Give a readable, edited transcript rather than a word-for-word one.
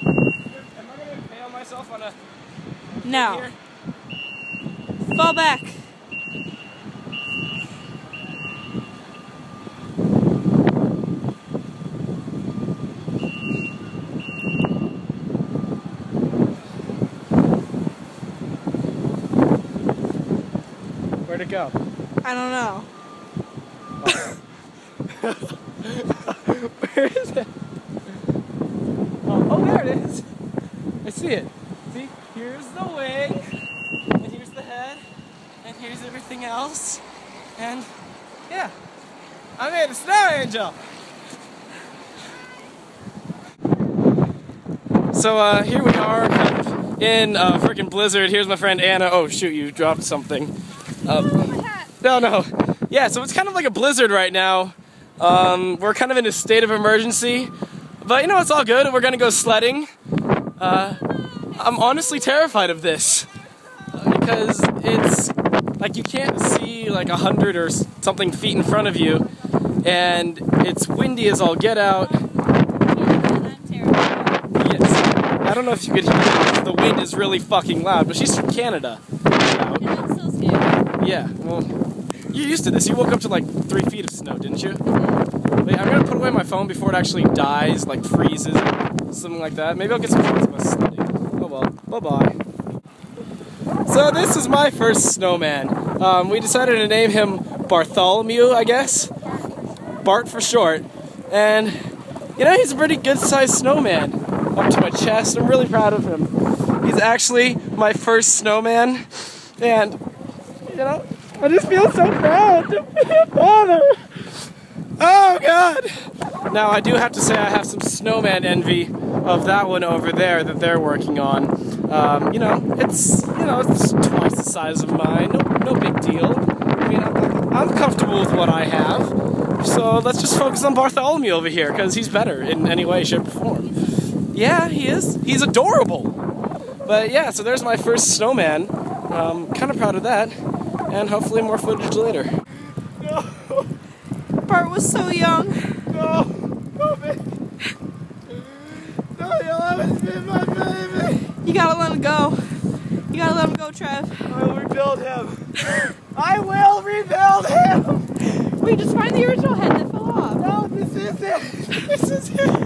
Am I gonna impale myself on a... No. Here? Fall back. Where'd it go? I don't know. Where is it? Oh, there it is. I see it. See, here's the wing, and here's the head, and here's everything else. And yeah, I made a snow angel. So here we are, kind of in a freaking blizzard. Here's my friend Anna. Oh shoot, you dropped something. No. Yeah, so it's kind of like a blizzard right now. We're kind of in a state of emergency. But you know, it's all good. We're gonna go sledding. I'm honestly terrified of this. Because it's like you can't see like 100 or something feet in front of you. And it's windy as all get out. Yes. I don't know if you could hear it because the wind is really fucking loud, but she's from Canada. Yeah, I'm so scared. Yeah, well, you're used to this. You woke up to like 3 feet of snow, didn't you? Wait, I'm gonna put away my phone before it actually dies, like freezes, or something like that. Maybe I'll get some photos of us sledding. Oh well, bye-bye. So this is my first snowman. We decided to name him Bartholomew, I guess. Bart for short. And, you know, he's a pretty good-sized snowman. Up to my chest. I'm really proud of him. He's actually my first snowman. And, you know, I just feel so proud to be a father. Oh, God. Now, I do have to say I have some snowman envy of that one over there that they're working on. It's twice the size of mine. No big deal. I mean, I'm comfortable with what I have. So let's just focus on Bartholomew over here, because he's better in any way, shape, or form. Yeah, he is. He's adorable. But yeah, so there's my first snowman. Kind of proud of that. And hopefully more footage later. No. Bart was so young. No. No, baby. No, you'll always be my baby. You gotta let him go. You gotta let him go, Trev. I will rebuild him. I will rebuild him. Wait, just find the original head that fell off. No, this is it. This is it.